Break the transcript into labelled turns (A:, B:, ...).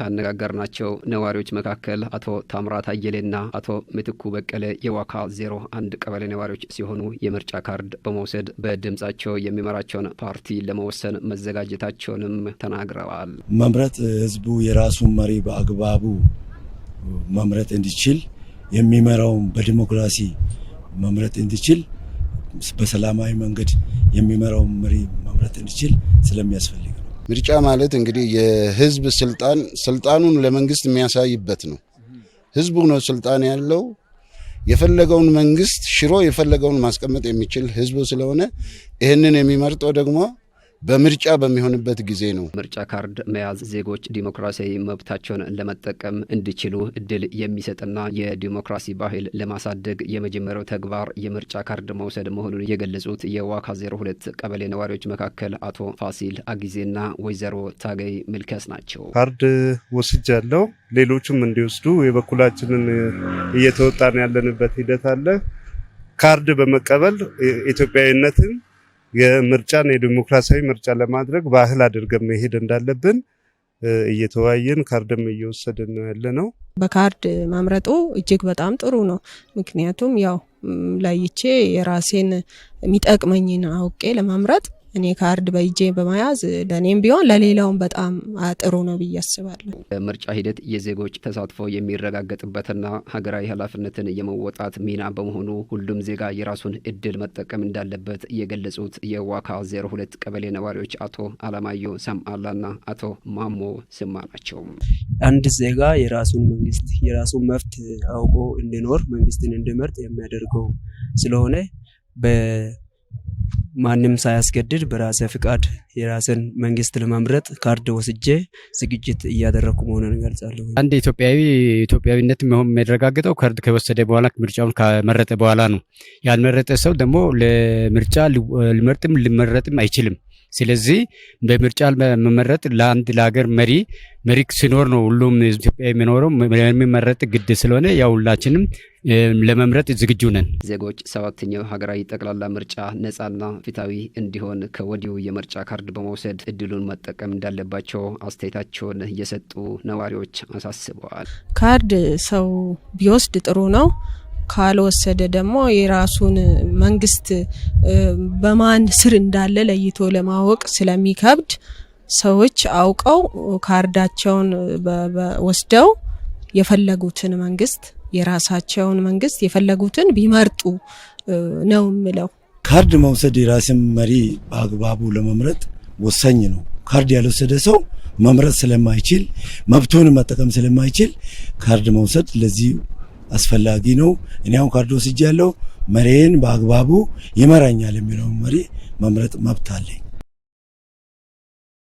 A: ካነጋገርናቸው ነዋሪዎች መካከል አቶ ታምራት አየሌና አቶ ምትኩ በቀለ የዋካ 01 ቀበሌ ነዋሪዎች ሲሆኑ የምርጫ ካርድ በመውሰድ በድምጻቸው የሚመራቸውን ፓርቲ ለመወሰን መዘጋጀታቸውንም ተናግረዋል።
B: መምረጥ ህዝቡ የራሱን መሪ በአግባቡ መምረጥ እንዲችል የሚመራው በዲሞክራሲ መምረጥ እንዲችል በሰላማዊ መንገድ የሚመራው መሪ መምረጥ እንዲችል ስለሚያስፈልግ ነው።
C: ምርጫ ማለት እንግዲህ የህዝብ ስልጣኑን ለመንግስት የሚያሳይበት ነው። ህዝቡ ነው ስልጣን ያለው። የፈለገውን መንግስት ሽሮ የፈለገውን ማስቀመጥ የሚችል ህዝቡ ስለሆነ ይሄንን የሚመርጠው ደግሞ በምርጫ በሚሆንበት ጊዜ ነው።
A: ምርጫ ካርድ መያዝ ዜጎች ዲሞክራሲያዊ መብታቸውን ለመጠቀም እንዲችሉ እድል የሚሰጥና የዲሞክራሲ ባህል ለማሳደግ የመጀመሪያው ተግባር የምርጫ ካርድ መውሰድ መሆኑን የገለጹት የዋካ 02 ቀበሌ ነዋሪዎች መካከል አቶ ፋሲል አጊዜና ወይዘሮ ታገይ ምልከስ ናቸው።
D: ካርድ ወስጃለሁ። ሌሎችም እንዲወስዱ የበኩላችንን እየተወጣን ያለንበት ሂደት አለ። ካርድ በመቀበል ኢትዮጵያዊነትን የምርጫን የዲሞክራሲያዊ ምርጫ ለማድረግ ባህል አድርገን መሄድ እንዳለብን እየተወያየን ካርድም እየወሰድን ነው ያለነው።
E: በካርድ መምረጡ እጅግ በጣም ጥሩ ነው። ምክንያቱም ያው ለይቼ የራሴን የሚጠቅመኝን አውቄ ለመምረጥ እኔ ካርድ በእጄ በመያዝ ለኔም ቢሆን ለሌላውም በጣም ጥሩ ነው ብዬ አስባለሁ።
A: ምርጫ ሂደት የዜጎች ተሳትፎ የሚረጋገጥበትና ሀገራዊ ኃላፊነትን የመወጣት ሚና በመሆኑ ሁሉም ዜጋ የራሱን እድል መጠቀም እንዳለበት የገለጹት የዋካ 02 ቀበሌ ነዋሪዎች አቶ አለማዮ ሰምአላና አቶ ማሞ ስማ ናቸው።
F: አንድ ዜጋ የራሱን መንግስት የራሱን መብት አውቆ እንዲኖር መንግስትን እንዲመርጥ የሚያደርገው ስለሆነ ማንም ሳያስገድድ በራሴ ፍቃድ የራስን መንግስት ለመምረጥ ካርድ ወስጄ ዝግጅት እያደረኩ መሆኑን ገልጻለሁ።
G: አንድ ኢትዮጵያዊነት የሚረጋገጠው ካርድ ከወሰደ በኋላ ምርጫውን ከመረጠ በኋላ ነው። ያልመረጠ ሰው ደግሞ ለምርጫ ሊመረጥም አይችልም። ስለዚህ በምርጫ መመረጥ ለአንድ ለሀገር መሪ ሲኖር ነው ሁሉም ኢትዮጵያ የሚኖረው የሚመረጥ ግድ ስለሆነ ያው ሁላችንም ለመምረጥ ዝግጁ ነን።
A: ዜጎች 7ኛው ሀገራዊ ጠቅላላ ምርጫ ነጻና ፍትሃዊ እንዲሆን ከወዲሁ የምርጫ ካርድ በመውሰድ እድሉን መጠቀም እንዳለባቸው አስተያየታቸውን እየሰጡ ነዋሪዎች አሳስበዋል።
E: ካርድ ሰው ቢወስድ ጥሩ ነው። ካልወሰደ ደግሞ የራሱን መንግስት በማን ስር እንዳለ ለይቶ ለማወቅ ስለሚከብድ ሰዎች አውቀው ካርዳቸውን ወስደው የፈለጉትን መንግስት የራሳቸውን መንግስት የፈለጉትን ቢመርጡ ነው ምለው።
B: ካርድ መውሰድ የራስን መሪ በአግባቡ ለመምረጥ ወሳኝ ነው። ካርድ ያልወሰደ ሰው መምረጥ ስለማይችል መብቱን መጠቀም ስለማይችል ካርድ መውሰድ ለዚህ አስፈላጊ ነው። እኔ አሁን ካርድ ወስጃለሁ። መሪዬን በአግባቡ ይመራኛል የሚለው መሪ መምረጥ መብት አለኝ።